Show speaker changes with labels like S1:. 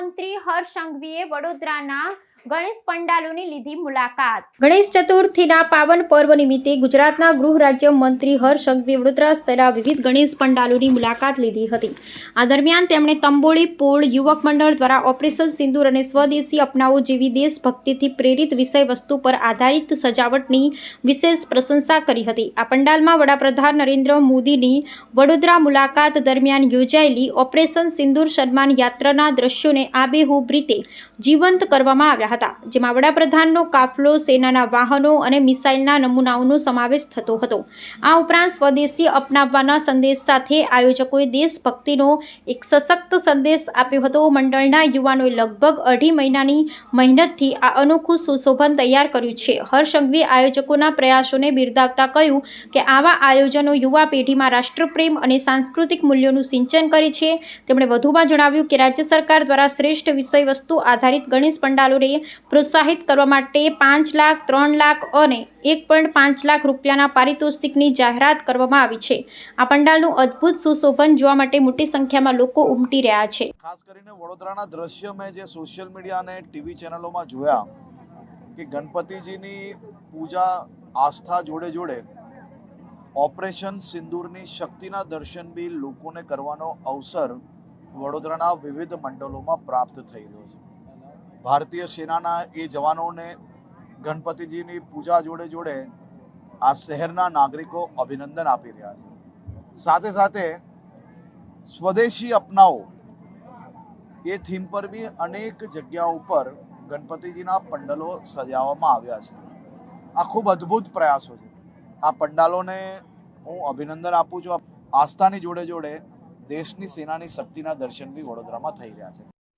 S1: મંત્રી હર્ષ સંઘવીએ વડોદરાના ગણેશ પંડાલોની લીધી મુલાકાત।
S2: ગણેશ ચતુર્થીના પાવન પર્વ નિમિત્તે ગુજરાતના ગૃહ રાજ્ય મંત્રી હર્ષ સંઘવીએ વડોદરા શહેરના વિવિધ ગણેશ પંડાલોની મુલાકાત લીધી હતી। આ દરમિયાન તેમણે તંબોળી પોળ યુવક મંડળ દ્વારા ઓપરેશન સિંદૂર અને સ્વદેશી અપનાવો જેવી દેશભક્તિથી પ્રેરિત વિષય વસ્તુ પર આધારિત સજાવટની વિશેષ પ્રશંસા કરી હતી। આ પંડાલમાં વડાપ્રધાન નરેન્દ્ર મોદીની વડોદરા મુલાકાત દરમિયાન યોજાયેલી ઓપરેશન સિંદૂર સન્માન યાત્રાના દ્રશ્યોને આબેહૂબ રીતે જીવંત કરવામાં આવ્યા હતા, જેમાં વડાપ્રધાનનો કાફલો, સેનાના વાહનો અને મિસાઇલના નમૂનાઓનો સમાવેશ થતો હતો। આ ઉપરાંત સ્વદેશી અપનાવવાના સંદેશ સાથે આયોજકોએ દેશભક્તિનો એક સશક્ત સંદેશ આપ્યો હતો। મંડળના યુવાનોએ લગભગ 2.5 મહિનાની મહેનતથી આ અનોખું સુશોભન તૈયાર કર્યું છે। હર્ષ સંઘવીએ આયોજકોના પ્રયાસોને બિરદાવતા કહ્યું કે આવા આયોજનો યુવા પેઢીમાં રાષ્ટ્રપ્રેમ અને સાંસ્કૃતિક મૂલ્યોનું સિંચન કરે છે। તેમણે વધુમાં જણાવ્યું કે રાજ્ય સરકાર દ્વારા શ્રેષ્ઠ વિષય વસ્તુ આધારિત ગણેશ પંડાલોને પ્રોત્સાહિત કરવા માટે 5 લાખ, 3 લાખ અને 1.5 લાખ રૂપિયાના પારિતોષિકની જાહેરાત કરવામાં આવી છે। આ પંડાલનું અદ્ભુત સુશોભન જોવા માટે મોટી સંખ્યામાં લોકો ઉમટી રહ્યા છે।
S3: ખાસ કરીને વડોદરાના દ્રશ્ય મેં જે સોશિયલ મીડિયા અને ટીવી ચેનલોમાં જોયા કે ગણપતિજીની પૂજા આસ્થા જોડે જોડે ઓપરેશન સિંદૂરની શક્તિના દર્શન બી લોકોને કરવાનો અવસર વડોદરાના વિવિધ મંડળોમાં પ્રાપ્ત થઈ રહ્યો છે। ભારતીય સેનાના એ જવાનોને ગણપતિજીની પૂજા જોડે જોડે આ શહેરના નાગરિકો અભિનંદન આપી રહ્યા છે। સાથે સાથે સ્વદેશી અપનાવો એ થીમ પર બી અનેક જગ્યાઓ પર ગણપતિજીના પંડાલો સજાવવામાં આવ્યા છે। આ ખૂબ અદ્ભુત પ્રયાસો છે। આ પંડાલોને હું અભિનંદન આપું છું। આસ્થાની જોડે જોડે દેશની સેનાની શક્તિના દર્શન બી વડોદરામાં થઈ રહ્યા છે।